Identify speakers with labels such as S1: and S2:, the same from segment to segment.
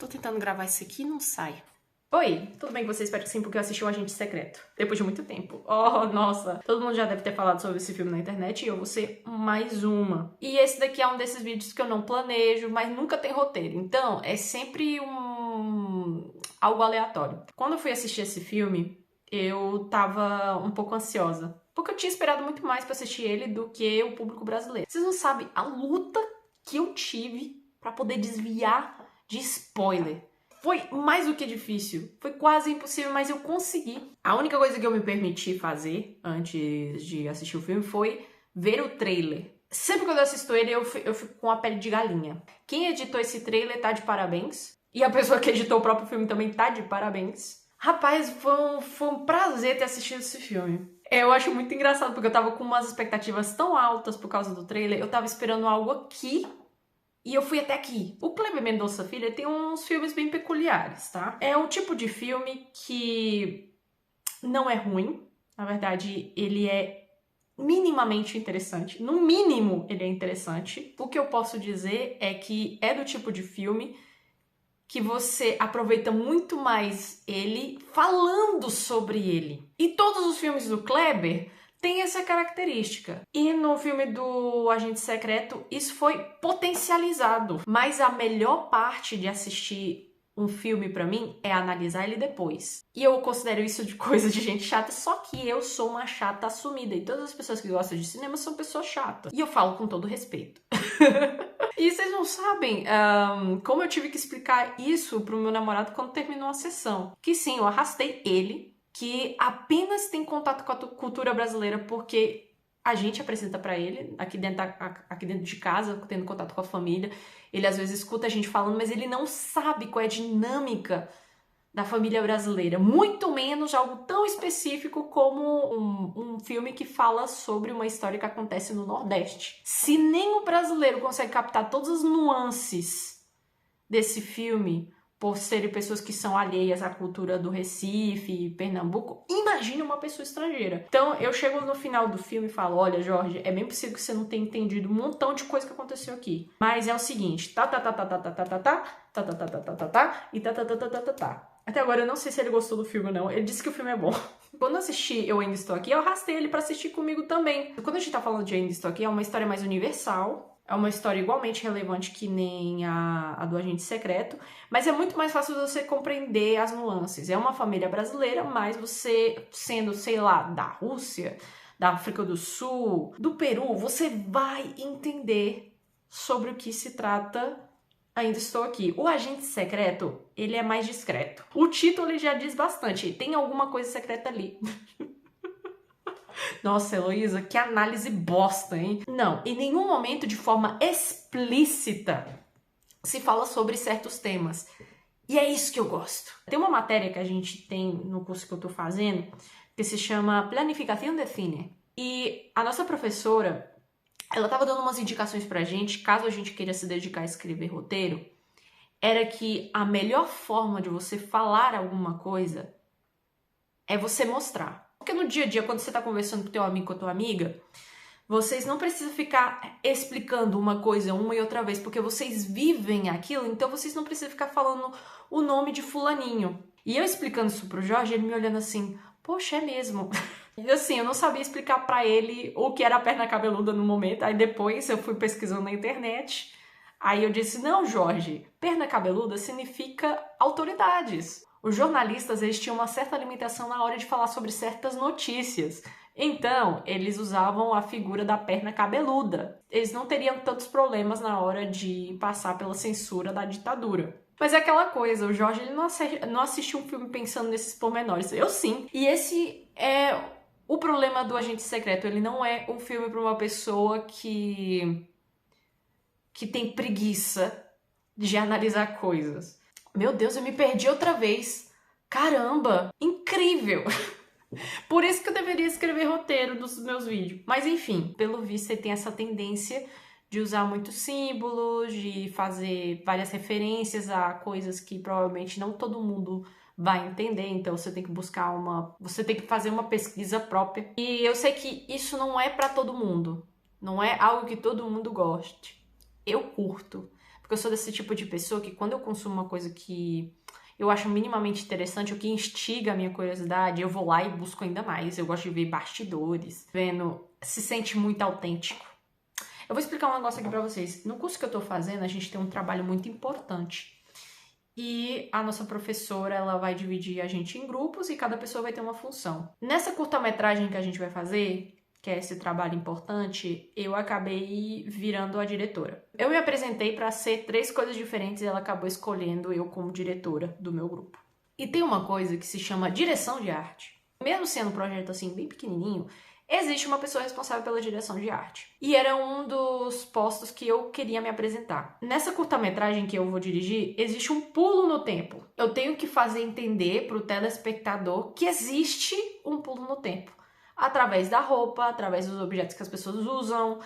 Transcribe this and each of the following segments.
S1: Tô tentando gravar isso aqui e não sai.
S2: Oi, tudo bem com você? Espero que sim, porque eu assisti o Agente Secreto. Depois de muito tempo. Oh, nossa. Todo mundo já deve ter falado sobre esse filme na internet e eu vou ser mais uma. E esse daqui é um desses vídeos que eu não planejo, mas nunca tem roteiro. Então, é sempre algo aleatório. Quando eu fui assistir esse filme, eu tava um pouco ansiosa. Porque eu tinha esperado muito mais pra assistir ele do que o público brasileiro. Vocês não sabem a luta que eu tive pra poder desviar de spoiler. Foi mais do que difícil, foi quase impossível, mas eu consegui. A única coisa que eu me permiti fazer antes de assistir o filme foi ver o trailer. Sempre quando eu assisto ele, eu fico com a pele de galinha. Quem editou esse trailer tá de parabéns. E a pessoa que editou o próprio filme também tá de parabéns. Rapaz, foi um prazer ter assistido esse filme. Eu acho muito engraçado, porque eu tava com umas expectativas tão altas por causa do trailer. Eu tava esperando algo aqui. E eu fui até aqui. O Kleber Mendonça Filho tem uns filmes bem peculiares, tá? É um tipo de filme que não é ruim. Na verdade, ele é minimamente interessante. No mínimo, ele é interessante. O que eu posso dizer é que é do tipo de filme que você aproveita muito mais ele falando sobre ele. E todos os filmes do Kleber tem essa característica. E no filme do Agente Secreto, isso foi potencializado. Mas a melhor parte de assistir um filme pra mim é analisar ele depois. E eu considero isso de coisa de gente chata, só que eu sou uma chata assumida. E todas as pessoas que gostam de cinema são pessoas chatas. E eu falo com todo respeito. E vocês não sabem como eu tive que explicar isso pro meu namorado quando terminou a sessão. Que sim, eu arrastei ele, que apenas tem contato com a cultura brasileira porque a gente apresenta pra ele, aqui dentro de casa, tendo contato com a família. Ele às vezes escuta a gente falando, mas ele não sabe qual é a dinâmica da família brasileira. Muito menos algo tão específico como um filme que fala sobre uma história que acontece no Nordeste. Se nem o brasileiro consegue captar todas as nuances desse filme, por serem pessoas que são alheias à cultura do Recife, Pernambuco, imagine uma pessoa estrangeira. Então, eu chego no final do filme e falo, olha, Jorge, é bem possível que você não tenha entendido um montão de coisa que aconteceu aqui. Mas é o seguinte, tá. Até agora eu não sei se ele gostou do filme ou não. Ele disse que o filme é bom. Quando eu assisti Eu Ainda Estou Aqui, eu arrastei ele pra assistir comigo também. Quando a gente tá falando de Eu Ainda Estou Aqui, é uma história mais universal. É uma história igualmente relevante que nem a do Agente Secreto, mas é muito mais fácil você compreender as nuances. É uma família brasileira, mas você sendo, sei lá, da Rússia, da África do Sul, do Peru, você vai entender sobre o que se trata Ainda Estou Aqui. O Agente Secreto, ele é mais discreto. O título ele já diz bastante, tem alguma coisa secreta ali. Nossa, Heloísa, que análise bosta, hein? Não, em nenhum momento de forma explícita se fala sobre certos temas. E é isso que eu gosto. Tem uma matéria que a gente tem no curso que eu tô fazendo que se chama Planificação de Cine. E a nossa professora, ela tava dando umas indicações pra gente, caso a gente queira se dedicar a escrever roteiro, era que a melhor forma de você falar alguma coisa é você mostrar. Porque no dia a dia, quando você tá conversando com teu amigo, com a tua amiga, vocês não precisam ficar explicando uma coisa uma e outra vez, porque vocês vivem aquilo, então vocês não precisam ficar falando o nome de fulaninho. E eu explicando isso pro Jorge, ele me olhando assim, poxa, é mesmo. E assim, eu não sabia explicar pra ele o que era a perna cabeluda no momento, aí depois eu fui pesquisando na internet, aí eu disse, não, Jorge, perna cabeluda significa autoridades. Os jornalistas, eles tinham uma certa limitação na hora de falar sobre certas notícias. Então, eles usavam a figura da perna cabeluda. Eles não teriam tantos problemas na hora de passar pela censura da ditadura. Mas é aquela coisa, o Jorge ele não assistiu um filme pensando nesses pormenores. Eu sim. E esse é o problema do Agente Secreto. Ele não é um filme para uma pessoa que tem preguiça de analisar coisas. Meu Deus, eu me perdi outra vez. Caramba, incrível! Por isso que eu deveria escrever roteiro dos meus vídeos. Mas enfim, pelo visto você tem essa tendência de usar muitos símbolos, de fazer várias referências a coisas que provavelmente não todo mundo vai entender, então você tem que você tem que fazer uma pesquisa própria. E eu sei que isso não é pra todo mundo, não é algo que todo mundo goste. Eu curto. Porque eu sou desse tipo de pessoa que quando eu consumo uma coisa que eu acho minimamente interessante, o que instiga a minha curiosidade, eu vou lá e busco ainda mais. Eu gosto de ver bastidores, vendo, se sente muito autêntico. Eu vou explicar um negócio aqui pra vocês. No curso que eu tô fazendo, a gente tem um trabalho muito importante. E a nossa professora, ela vai dividir a gente em grupos e cada pessoa vai ter uma função. Nessa curta-metragem que a gente vai fazer, que é esse trabalho importante, eu acabei virando a diretora. Eu me apresentei para ser 3 coisas diferentes e ela acabou escolhendo eu como diretora do meu grupo. E tem uma coisa que se chama direção de arte. Mesmo sendo um projeto assim bem pequenininho, existe uma pessoa responsável pela direção de arte. E era um dos postos que eu queria me apresentar. Nessa curta-metragem que eu vou dirigir, existe um pulo no tempo. Eu tenho que fazer entender para o telespectador que existe um pulo no tempo. Através da roupa, através dos objetos que as pessoas usam.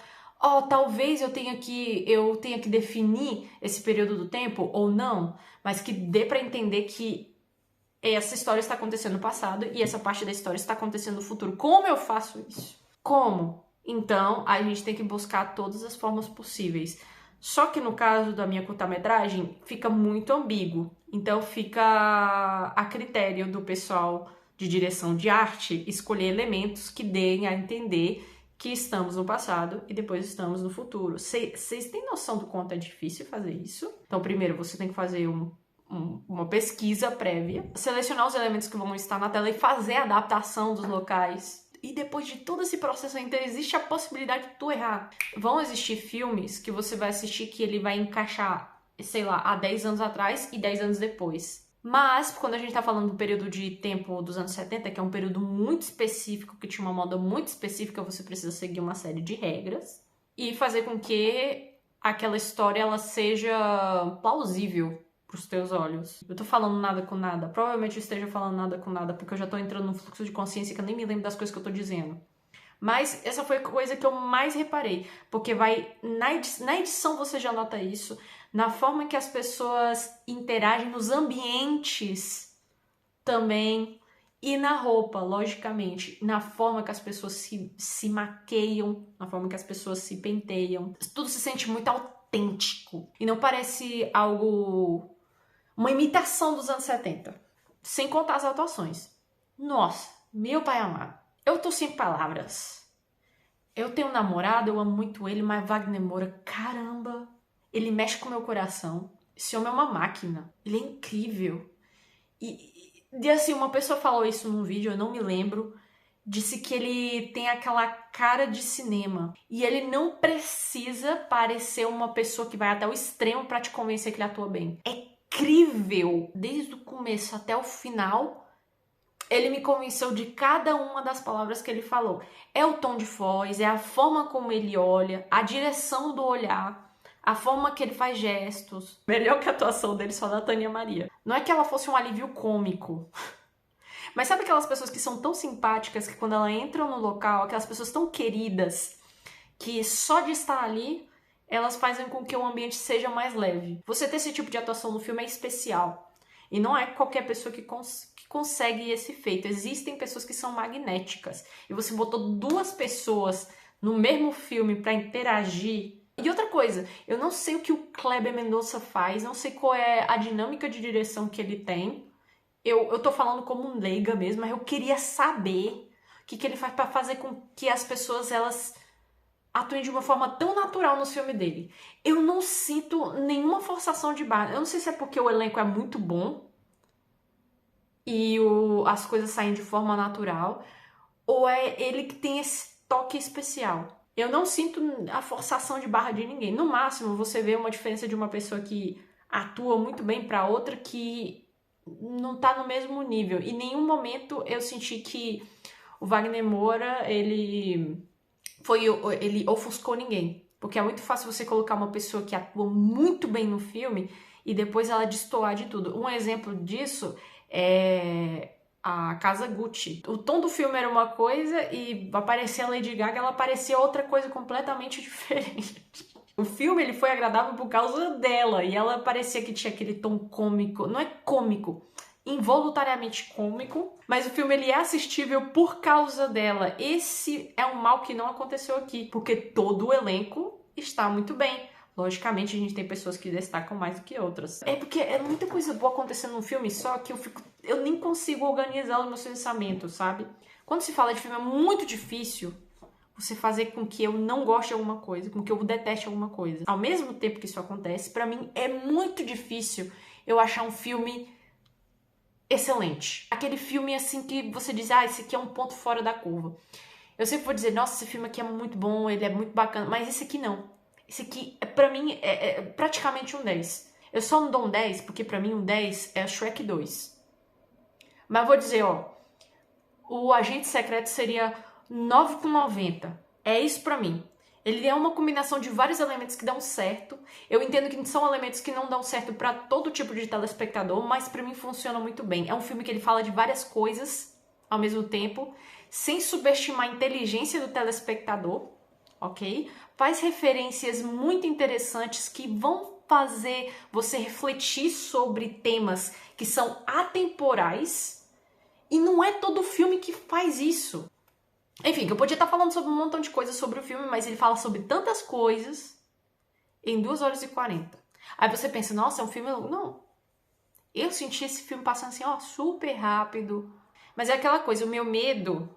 S2: Talvez eu tenha que definir esse período do tempo ou não, mas que dê para entender que essa história está acontecendo no passado e essa parte da história está acontecendo no futuro. Como eu faço isso? Como? Então, a gente tem que buscar todas as formas possíveis. Só que no caso da minha curta-metragem, fica muito ambíguo. Então, fica a critério do pessoal de direção de arte escolher elementos que deem a entender que estamos no passado e depois estamos no futuro. Vocês têm noção do quanto é difícil fazer isso? Então, primeiro, você tem que fazer uma pesquisa prévia, selecionar os elementos que vão estar na tela e fazer a adaptação dos locais. E depois de todo esse processo inteiro, existe a possibilidade de tu errar. Vão existir filmes que você vai assistir que ele vai encaixar, sei lá, há 10 anos atrás e 10 anos depois. Mas, quando a gente tá falando do período de tempo dos anos 70, que é um período muito específico, que tinha uma moda muito específica, você precisa seguir uma série de regras e fazer com que aquela história ela seja plausível pros teus olhos. Eu tô falando nada com nada. Provavelmente eu esteja falando nada com nada, porque eu já tô entrando num fluxo de consciência que eu nem me lembro das coisas que eu tô dizendo. Mas essa foi a coisa que eu mais reparei, porque na edição você já nota isso, na forma que as pessoas interagem nos ambientes também, e na roupa, logicamente, na forma que as pessoas se maqueiam, na forma que as pessoas se penteiam. Tudo se sente muito autêntico e não parece uma imitação dos anos 70, sem contar as atuações. Nossa, meu pai amado. Eu tô sem palavras. Eu tenho um namorado, eu amo muito ele, mas Wagner Moura, caramba, ele mexe com o meu coração. Esse homem é uma máquina. Ele é incrível. E assim, uma pessoa falou isso num vídeo, eu não me lembro, disse que ele tem aquela cara de cinema. E ele não precisa parecer uma pessoa que vai até o extremo pra te convencer que ele atua bem. É incrível. Desde o começo até o final, ele me convenceu de cada uma das palavras que ele falou. É o tom de voz, é a forma como ele olha, a direção do olhar, a forma que ele faz gestos. Melhor que a atuação dele só da Tânia Maria. Não é que ela fosse um alívio cômico, mas sabe aquelas pessoas que são tão simpáticas que quando elas entram no local, aquelas pessoas tão queridas, que só de estar ali, elas fazem com que o ambiente seja mais leve. Você ter esse tipo de atuação no filme é especial. E não é qualquer pessoa que consegue esse feito. Existem pessoas que são magnéticas. E você botou 2 pessoas no mesmo filme pra interagir. E outra coisa, eu não sei o que o Kleber Mendonça faz, não sei qual é a dinâmica de direção que ele tem. Eu tô falando como um leiga mesmo, mas eu queria saber o que ele faz pra fazer com que as pessoas, elas atuem de uma forma tão natural no filme dele. Eu não sinto nenhuma forçação de barra. Eu não sei se é porque o elenco é muito bom e as coisas saem de forma natural, ou é ele que tem esse toque especial. Eu não sinto a forçação de barra de ninguém. No máximo, você vê uma diferença de uma pessoa que atua muito bem pra outra que não tá no mesmo nível. Em nenhum momento eu senti que o Wagner Moura, ele ofuscou ninguém. Porque é muito fácil você colocar uma pessoa que atua muito bem no filme e depois ela destoar de tudo. Um exemplo disso é a Casa Gucci. O tom do filme era uma coisa e aparecer a Lady Gaga, ela parecia outra coisa completamente diferente. O filme ele foi agradável por causa dela e ela parecia que tinha aquele tom cômico. Não é cômico, involuntariamente cômico, mas o filme ele é assistível por causa dela. Esse é um mal que não aconteceu aqui, porque todo o elenco está muito bem. Logicamente, a gente tem pessoas que destacam mais do que outras. É porque é muita coisa boa acontecendo num filme só que eu nem consigo organizar os meus pensamentos, sabe? Quando se fala de filme, é muito difícil você fazer com que eu não goste de alguma coisa, com que eu deteste alguma coisa. Ao mesmo tempo que isso acontece, pra mim é muito difícil eu achar um filme excelente. Aquele filme assim que você diz, esse aqui é um ponto fora da curva. Eu sempre vou dizer, nossa, esse filme aqui é muito bom, ele é muito bacana, mas esse aqui não. Esse aqui, pra mim, é praticamente um 10. Eu só não dou um 10 porque pra mim um 10 é Shrek 2. Mas eu vou dizer, o Agente Secreto seria 9,90. É isso pra mim. Ele é uma combinação de vários elementos que dão certo. Eu entendo que são elementos que não dão certo pra todo tipo de telespectador, mas pra mim funciona muito bem. É um filme que ele fala de várias coisas ao mesmo tempo, sem subestimar a inteligência do telespectador, ok? Faz referências muito interessantes que vão fazer você refletir sobre temas que são atemporais, e não é todo filme que faz isso. Enfim, eu podia estar falando sobre um montão de coisas sobre o filme, mas ele fala sobre tantas coisas em 2 horas e 40. Aí você pensa, nossa, é um filme... Não. Eu senti esse filme passando assim, super rápido. Mas é aquela coisa, o meu medo...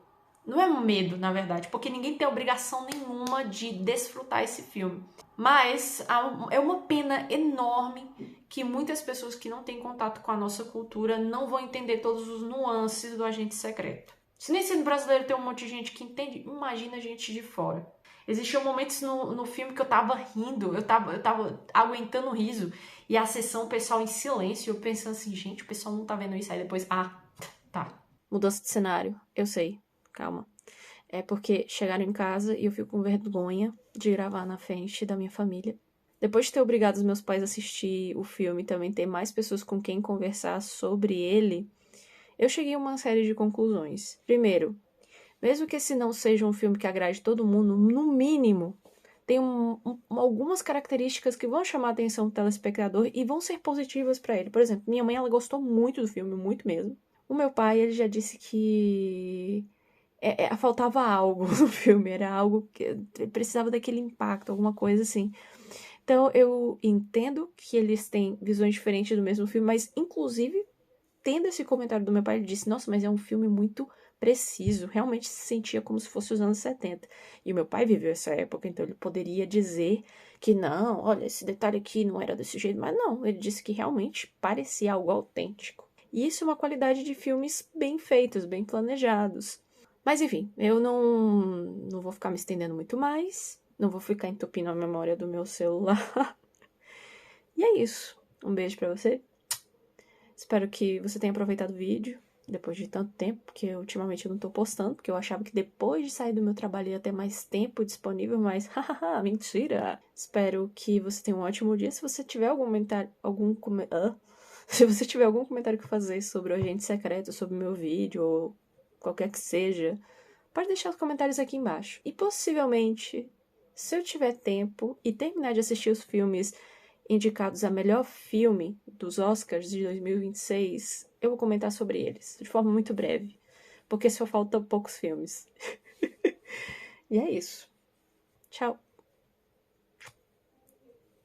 S2: Não é um medo, na verdade, porque ninguém tem obrigação nenhuma de desfrutar esse filme. Mas é uma pena enorme que muitas pessoas que não têm contato com a nossa cultura não vão entender todos os nuances do Agente Secreto. Se nem sendo brasileiro tem um monte de gente que entende, imagina a gente de fora. Existiam momentos no filme que eu tava rindo, eu tava aguentando o riso, e a sessão, o pessoal em silêncio, eu pensando assim, gente, o pessoal não tá vendo isso. Aí depois, tá. Mudança de cenário, eu sei, calma. É porque chegaram em casa e eu fico com vergonha de gravar na frente da minha família. Depois de ter obrigado os meus pais a assistir o filme e também ter mais pessoas com quem conversar sobre ele, eu cheguei a uma série de conclusões. Primeiro, mesmo que esse não seja um filme que agrade todo mundo, no mínimo, tem algumas características que vão chamar a atenção do telespectador e vão ser positivas pra ele. Por exemplo, minha mãe, ela gostou muito do filme, muito mesmo. O meu pai, ele já disse que faltava algo no filme, era algo que precisava daquele impacto, alguma coisa assim. Então, eu entendo que eles têm visões diferentes do mesmo filme, mas, inclusive, tendo esse comentário do meu pai, ele disse, nossa, mas é um filme muito preciso, realmente se sentia como se fosse os anos 70. E o meu pai viveu essa época, então ele poderia dizer que não, olha, esse detalhe aqui não era desse jeito, mas não, ele disse que realmente parecia algo autêntico. E isso é uma qualidade de filmes bem feitos, bem planejados. Mas enfim, eu não vou ficar me estendendo muito mais, não vou ficar entupindo a memória do meu celular. E é isso. Um beijo pra você. Espero que você tenha aproveitado o vídeo, depois de tanto tempo, porque ultimamente eu não tô postando, porque eu achava que depois de sair do meu trabalho ia ter mais tempo disponível, mas hahaha, mentira! Espero que você tenha um ótimo dia. Se você tiver se você tiver algum comentário que fazer sobre o Agente Secreto, sobre o meu vídeo, ou qualquer que seja, pode deixar os comentários aqui embaixo. E possivelmente, se eu tiver tempo e terminar de assistir os filmes indicados a melhor filme dos Oscars de 2026, eu vou comentar sobre eles, de forma muito breve, porque só faltam poucos filmes. E é isso. Tchau!